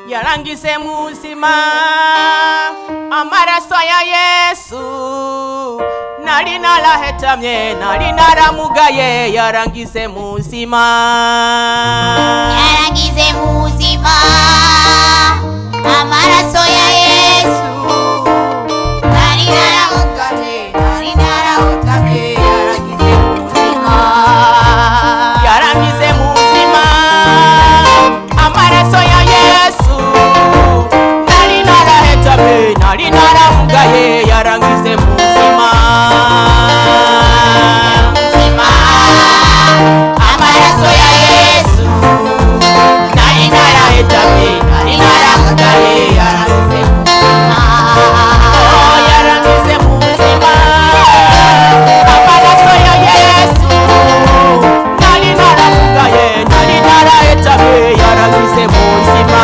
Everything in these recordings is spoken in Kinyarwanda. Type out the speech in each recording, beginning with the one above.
yarangize muzima amaraso ya Yesu nari narahetamye nari naramugaye yarangize muzima amaraso ya Yesu nari naramugaye nari narahetamye yarangize muzima amaraso ya Yesu nari narahetamye nari naramugaye yarangize muzima amaraso ya Yesu nari narahetamye nari naramugaye yarangize muzima yarangize muzima amaraso ya Yesu nari naramugaye nari narahetamye yarangize muzima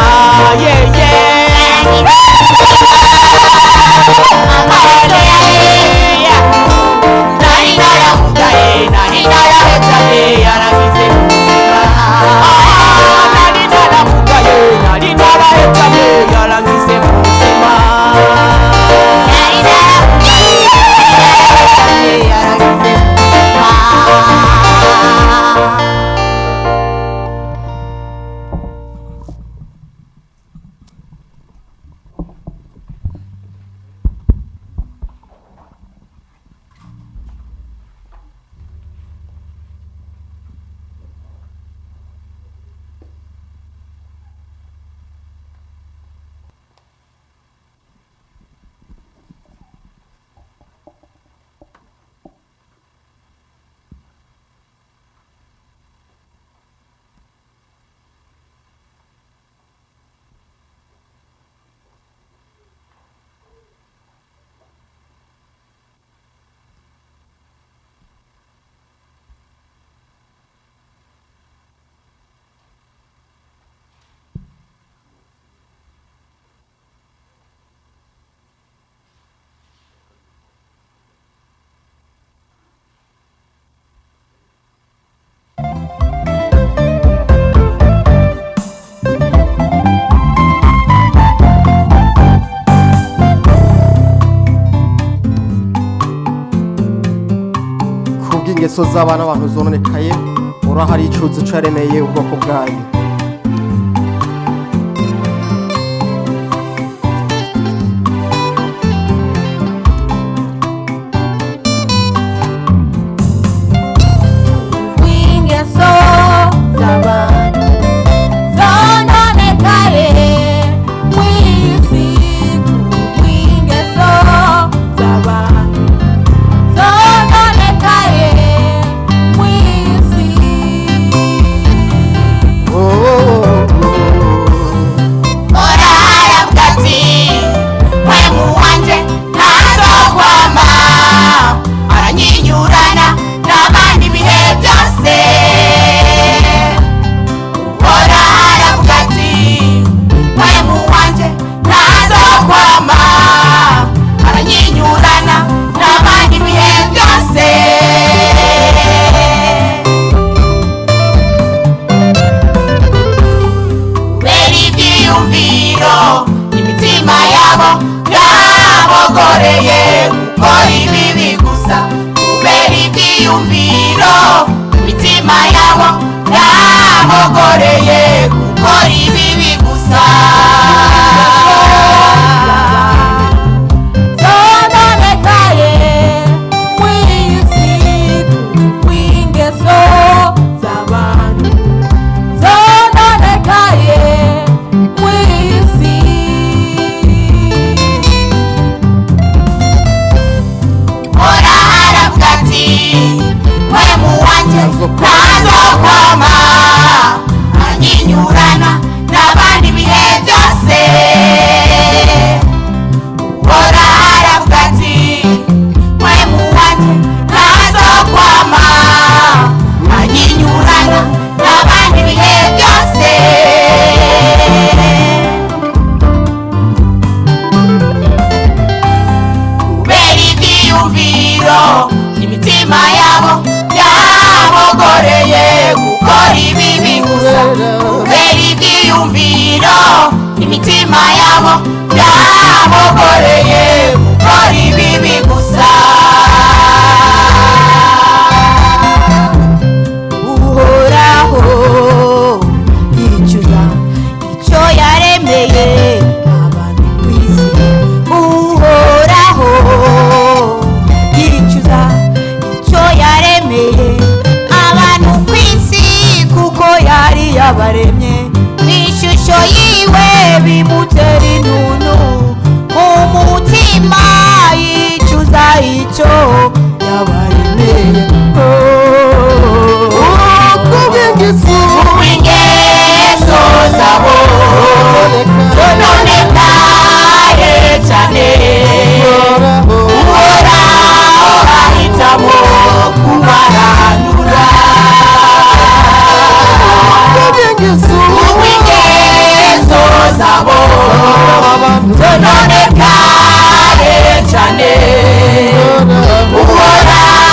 ingeso z'abana abantu zononekaye urahari icuzi caremeye ubwoko bwayo ingeso z'abana zononekaye mw'isi ingeso z'abana zononekaye imitima yabo yabogoreye gukora ibibi gusa kubera ibyiyumviro imitima yabo yabogoreye gukora ibibi gusa zononekaye mw'isi w'ingeso z'abantu zononekaye ntazokwama anyinyurana n'abandi ibihe byose uhora aravuga ati mwemu wanje ntazokwama anyinyurana n'abandi ibihe byose kubera ibyiyumviro imitima yabo yabogoreye gukora ibibi gusa kubera ibyiyumviro imitima yabo yabogoreye gukora ibibi gusa. Uhoraho yicuza icyo yaremeye abantu ku isi. Uhoraho yicuza icyo yaremeye abantu ku isi, kuko yari yabaremye n'ishusho yiwe, bimutera inunu mu mutima, yicuza icyo yabaremeye. Ingeso zabo zononekaye cyane, Uhoraho ahitamo kubaranura. Ingeso zabo zononekaye cyane, Uhoraho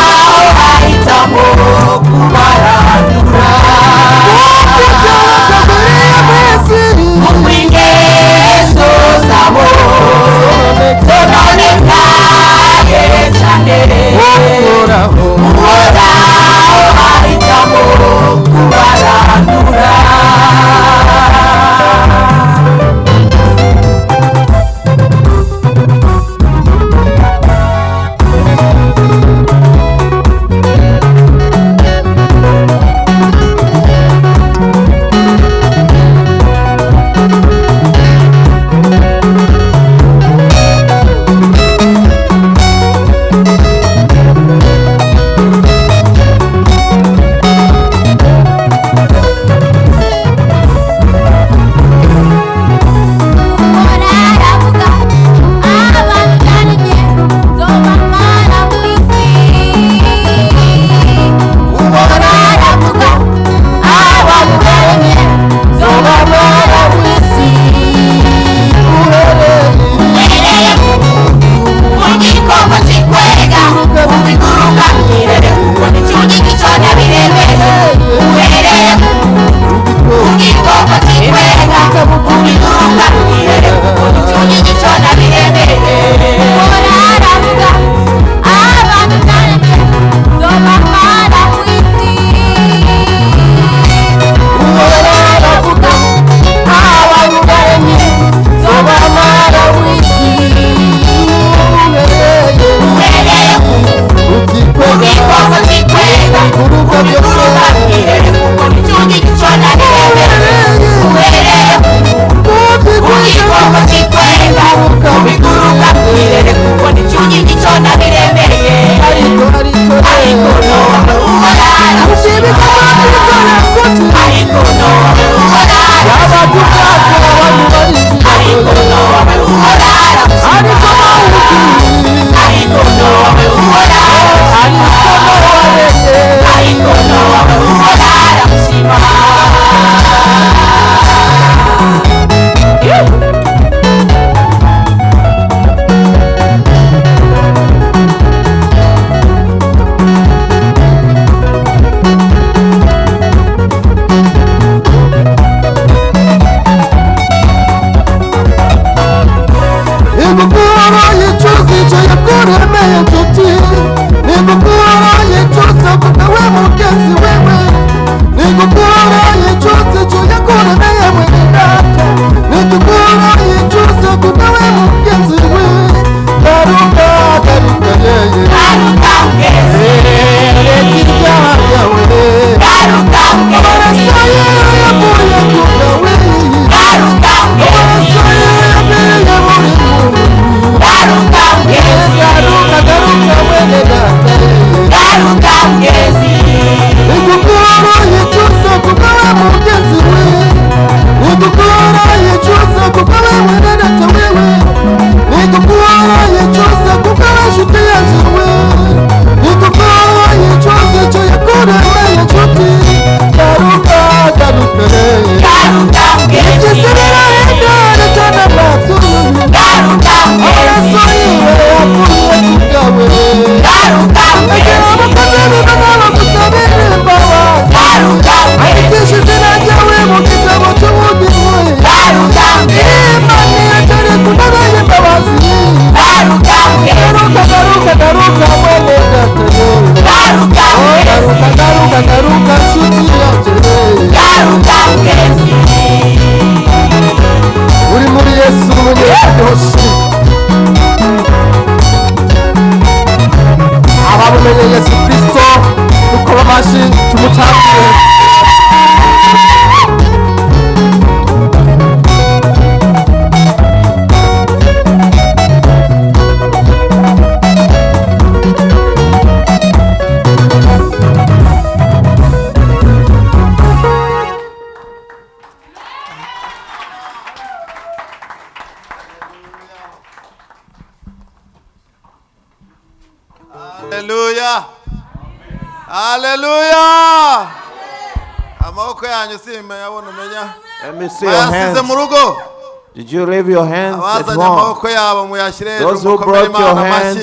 mutambire. Hallelujah. Hallelujah. Amaboko yanyu simba yabona umenya. Let me see your Bayasize mu hands. rugo. Did you leave your hands at Abazanye home? amaboko yabo muyashire Those who mukomere brought your Imana hands amashyi.